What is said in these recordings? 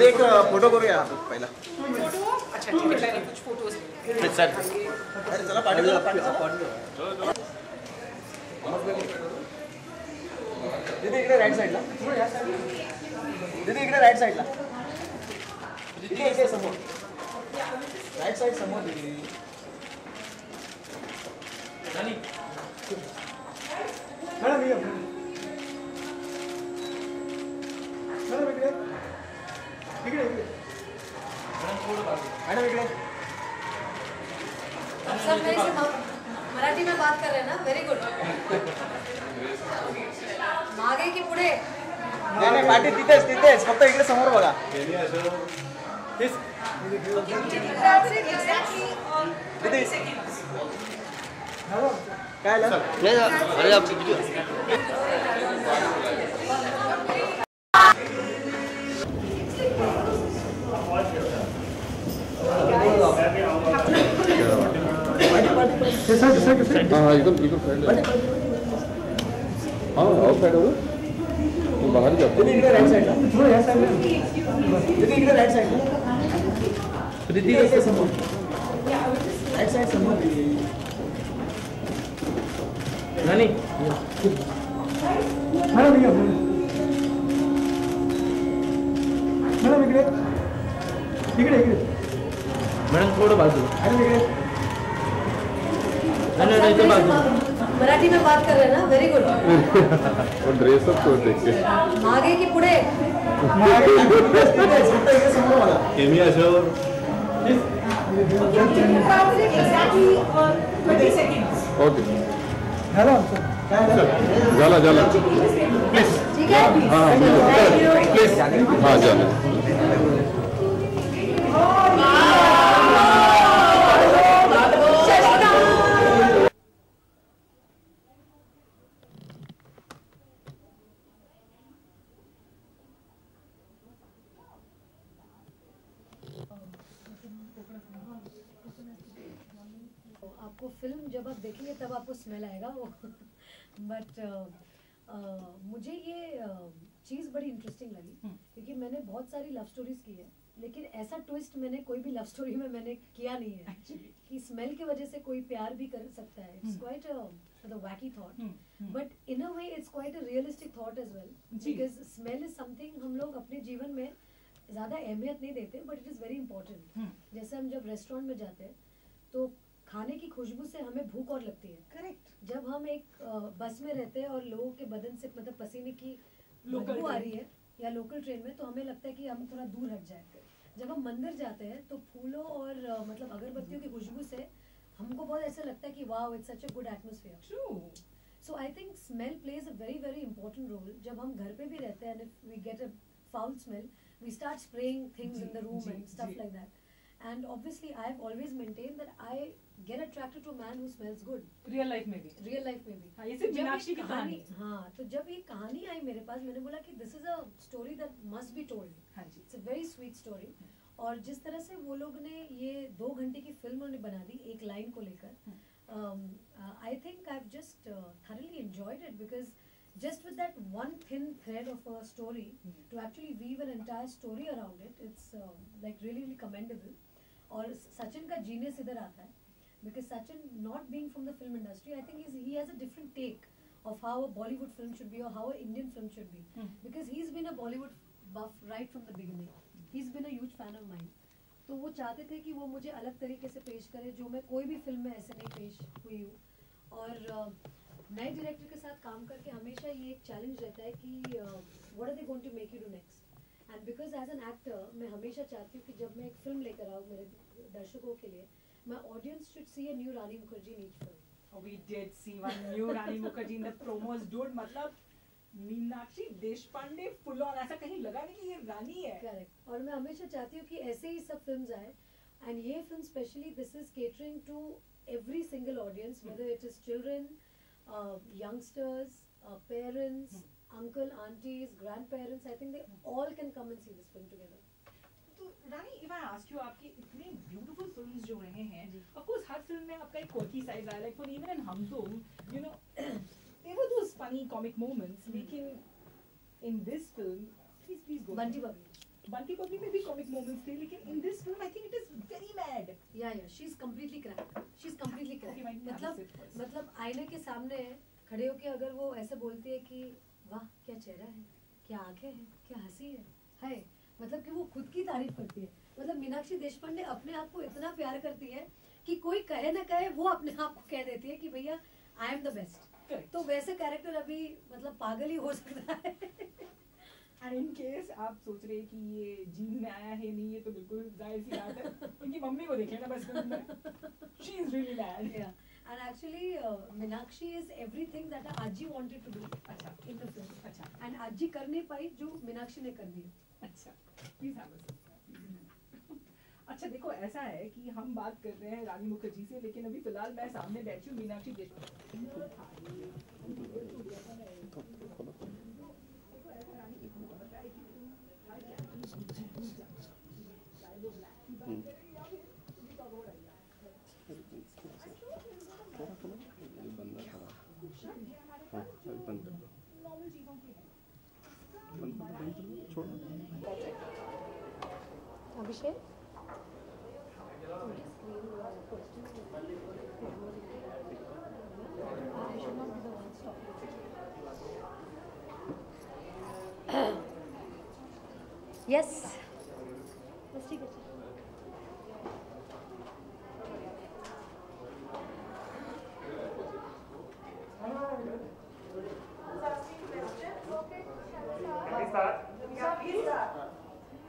एक फोटो करूया पहिला. अच्छा ठीक है, मैंने कुछ फोटोज लिए. सर चला पाठी दीदी इकडे राईट साईडला. दीदी इकडे राईट साईडला. दीदी इकडे समोर. राईट साईड समोर दीदी. मॅडम ये. मॅडम इकडे. इकडे इकडे. मॅडम इकडे. सर मेरे से मराठी में बात कर रहे हैं ना. Very good. मागे की पुढे. नाही नाही पाठी तिथेच फक्त इकडे समोर बघा. काय अरे आप इधर फ्रेंड हाँ आउटसाइड हो तो बाहर ही जाते दीदी इकडे राईट साईडला. दीदी इकडे राईट साईडला. दीदी इकडे समोर. राईट साईड समोर. नानी मॅडम ये. मॅडम इकडे. इकडे इकडे. मॅडम थोडं बाजू. मॅडम इकडे. नहीं मराठी में बात कर रहे हैं ना. Very good. और ड्रेस अप तो देख के मागे की पुढे. समोर बघा. एमी अशोर ओके झाला झाला प्लीज. ठीक है. हाँ प्लीज हाँ जाने. आपको फिल्म जब आप देखेंगे तब आपको स्मेल आएगा वो. बट मुझे ये चीज़ बड़ी इंटरेस्टिंग लगी क्योंकि मैंने बहुत सारी लव स्टोरीज की है लेकिन ऐसा ट्विस्ट मैंने कोई भी लव स्टोरी में मैंने किया नहीं है कि स्मेल की वजह से कोई प्यार भी कर सकता है. It's quite a wacky thought but in a way it's quite a realistic thought as well because smell is something हम लोग अपने जीवन में ज़्यादा अहमियत नहीं देते but it is very important. जैसे हम जब रेस्टोरेंट में जाते हैं तो खाने की खुशबू से हमें भूख और लगती है. करेक्ट. जब हम एक बस में रहते हैं और लोगों के बदन से मतलब पसीने की बदबू आ रही है या लोकल ट्रेन में तो हमें लगता है कि हम थोड़ा दूर हट जाए. जब हम मंदिर जाते हैं तो फूलों और मतलब अगरबत्तियों की खुशबू से हमको बहुत ऐसा लगता है कि wow it's such a good atmosphere. True. So I think smell plays a very very important role. जब हम घर पे भी रहते हैं and if we get a foul smell we start spraying things in the room and stuff like that. And obviously I have always maintained that I get attracted to a man who smells good. Real life में भी. Real life में भी. हाँ, ये सिर्फ मीनाक्षी की कहानी. हाँ, तो जब ये कहानी आई मेरे पास मैंने बोला कि this is a story that must be told. हाँ जी. It's a very sweet story. और जिस तरह से वो लोग ने ये 2 घंटे की फिल्म उन्होंने बना दी एक लाइन को लेकर, आई think I have just thoroughly enjoyed it because just with that one thin thread of a story to actually weave an entire story around it, it's like really really commendable. और सचिन का genius इधर आता है because Sachin not being from the film industry, I think he has a different take of how a Bollywood film should be or how an Indian film should be. Because he's been a Bollywood buff right from the beginning. He's been a huge fan of mine. तो वो चाहते थे कि वो मुझे अलग तरीके से पेश करे जो मैं कोई भी फिल्म में ऐसे नहीं पेश हुई हूँ. और नए डायरेक्टर के साथ काम करके हमेशा ये एक चैलेंज रहता है कि what are they going to make you do next. And because as an actor मैं हमेशा चाहती हूँ कि जब मैं एक फिल्म लेकर आऊँ मेरे दर्शकों के लिए, my audience should see a new Rani Mukherjee in each film. Oh, we did see one new Rani Mukherjee in the promos, dude. मतलब मीनाक्षी देशपांडे full on, ऐसा कहीं लगा नहीं कि ये रानी है. Correct. और मैं हमेशा चाहती हूँ कि ऐसे ही सब films आए. And ये film specially this is catering to every single audience, whether it is children, youngsters, parents, uncle, aunties, grandparents. I think they all can come and see this film together. तो रानी, if I ask you, आपके इतने beautiful films जो रहे हैं, of course her film में आपका एक quirky side रहा है, like for even in Hum Tum, you know, there were those funny comic moments, लेकिन in this film, please go. Bunty Babli. Bunty Babli में भी comic moments थे, लेकिन in this film I think it is very mad. Yeah, she's completely cracked. She's completely cracked. Okay, मतलब आईने के सामने खड़े होके अगर वो ऐसे बोलती है कि वाह क्या चेहरा है, क्या आंखें हैं, क्या हंसी है, मतलब कि वो खुद की तारीफ करती है. मतलब मीनाक्षी देशपांडे अपने आप को इतना प्यार करती है कि कोई कहे ना कहे वो अपने आप को कह देती है कि भैया आई एम द बेस्ट. तो वैसे कैरेक्टर अभी मतलब पागल ही हो सकता है. And in case आप सोच रहे हैं कि ये जीन में आया है नहीं, ये तो बिल्कुल जाहिर सी बात है, उनकी मम्मी को देख लेना बस फिल्म में. She is really mad. Yeah. And actually Meenakshi is everything that Aji wanted to do in the film. अच्छा. And Aji कर नहीं पाई जो मीनाक्षी ने कर दिया. अच्छा, please have a seat. अच्छा देखो, ऐसा है कि हम बात कर रहे हैं रानी मुखर्जी से, लेकिन अभी फिलहाल मैं सामने बैठी हूँ मीनाक्षी देशपांडे. अभिषेक यस बस ठीक है.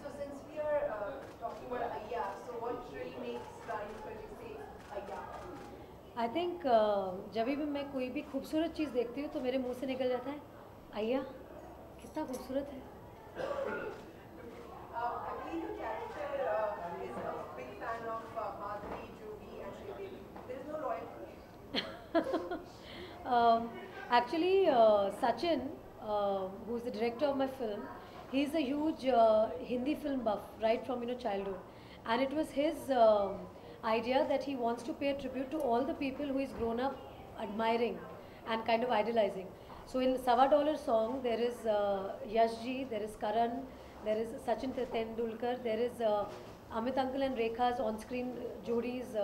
So since we are talking about Ayya, so what really makes Rani Mukherjee say Ayya? I think जब भी मैं कोई भी खूबसूरत चीज़ देखती हूँ तो मेरे मुंह से निकल जाता है अय्या कितना खूबसूरत है. I believe the character is a big fan of Madhuri, Juhi and Sridevi. There is no loyalty. Actually, Sachin, who's the director of my film, he's a huge Hindi film buff right from childhood, and it was his idea that he wants to pay a tribute to all the people who he's grown up admiring and kind of idolizing. So in Sawa Dollar song, there is Yash Ji, there is Karan, there is Sachin Tendulkar, there is Amit Uncle and Rekha's on-screen jodis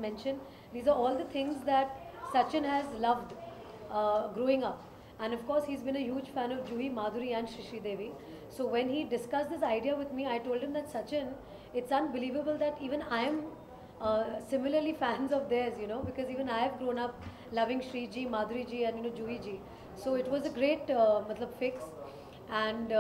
mentioned. These are all the things that Sachin has loved growing up. And of course, he's been a huge fan of Juhi, Madhuri and Shri Devi. So when he discussed this idea with me, I told him that Sachin, it's unbelievable that even I am similarly fans of theirs, because even I have grown up loving Shri Ji, Madhuri Ji and Juhi Ji. So it was a great fix. And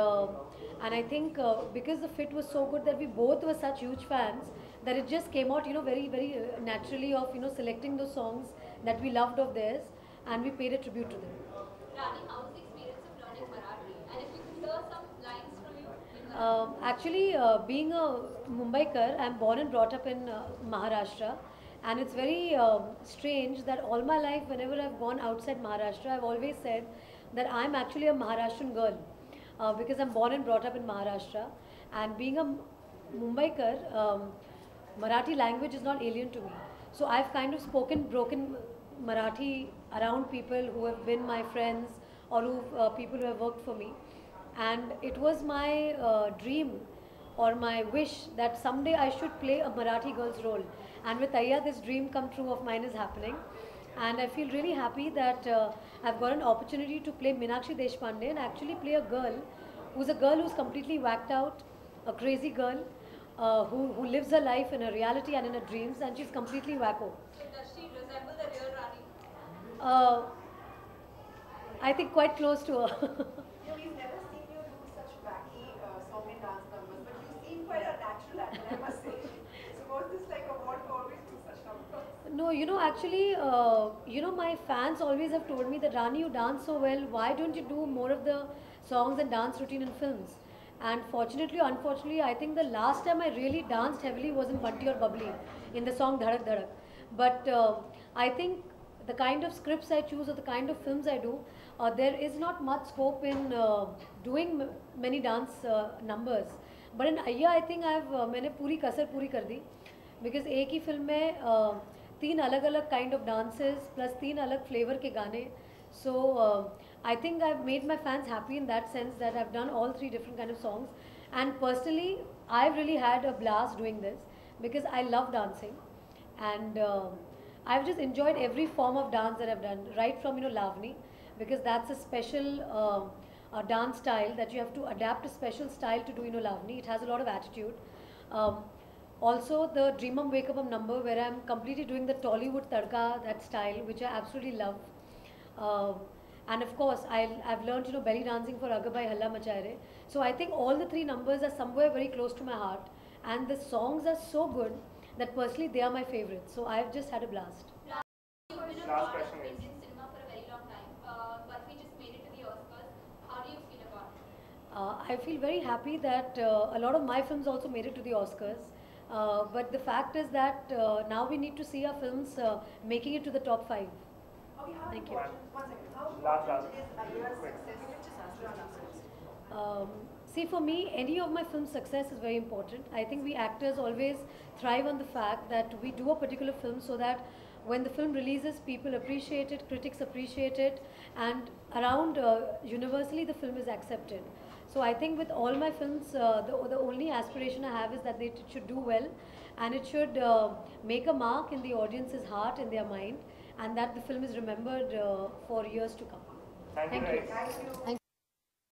I think because the fit was so good that we both were such huge fans, that it just came out, very, very naturally of, selecting those songs that we loved of theirs, and we paid a tribute to them. Rani, how's the experience of learning Marathi? And if you could hear some lines from you in Marathi. Actually, being a Mumbaikar, I'm born and brought up in Maharashtra, and it's very strange that all my life, whenever I've gone outside Maharashtra, I've always said that I'm actually a Maharashtrian girl, because I'm born and brought up in Maharashtra, and being a Mumbaikar, Marathi language is not alien to me. So I've kind of spoken broken Marathi around people who have been my friends or people who have worked for me. And it was my dream or my wish that someday I should play a Marathi girl's role. And with Ayya, this dream come true of mine is happening. And I feel really happy that I've got an opportunity to play Meenakshi Deshpande and actually play a girl who's completely whacked out, a crazy girl who lives her life in her reality and in her dreams, and she's completely wacko. So does she resemble the real Rani? I think quite close to her. We've never seen you do such wacky song and dance numbers, but you seem quite a natural at it, I must say. So was this like a want to always do such numbers? No, actually, my fans always have told me that Rani, you dance so well, why don't you do more of the songs and dance routine in films? And fortunately or unfortunately, I think the last time I really danced heavily was in Bunty or Bubbly, in the song Dhadak Dhadak. But I think the kind of scripts I choose or the kind of films I do, there is not much scope in doing many dance numbers. But in Aiyyaa I think मैंने पूरी कसर पूरी कर दी, because एक ही film में 3 अलग अलग kind of dances plus 3 अलग फ्लेवर के गाने. So I think I made my fans happy in that sense that I have done all 3 different kind of songs. And personally I have really had a blast doing this because I love dancing, and I've just enjoyed every form of dance that I've done, right from Lavani, because that's a special dance style that you have to adapt a special style to do Lavani. It has a lot of attitude. Also the Dreamum Wake Up number where I'm completely doing the Tollywood Tadka, that style, which I absolutely love. And of course I've learned belly dancing for Agabai Halla Machaire. So I think all the 3 numbers are somewhere very close to my heart, and the songs are so good that personally they are my favorites. So I've just had a blast. You've been a part of Indian cinema for a very long time, but we just made it to the Oscars. How do you feel about it? I feel very happy that a lot of my films also made it to the Oscars. But the fact is that now we need to see our films making it to the top 5. Okay, how Thank you. important, one second, how important is Ayya's success? See, for me, any of my film success is very important. I think we actors always thrive on the fact that we do a particular film so that when the film releases, people appreciate it, critics appreciate it, and around universally the film is accepted. So I think with all my films, the only aspiration I have is that they should do well, and it should make a mark in the audience's heart, in their mind, and that the film is remembered for years to come. Thank you. Thank you.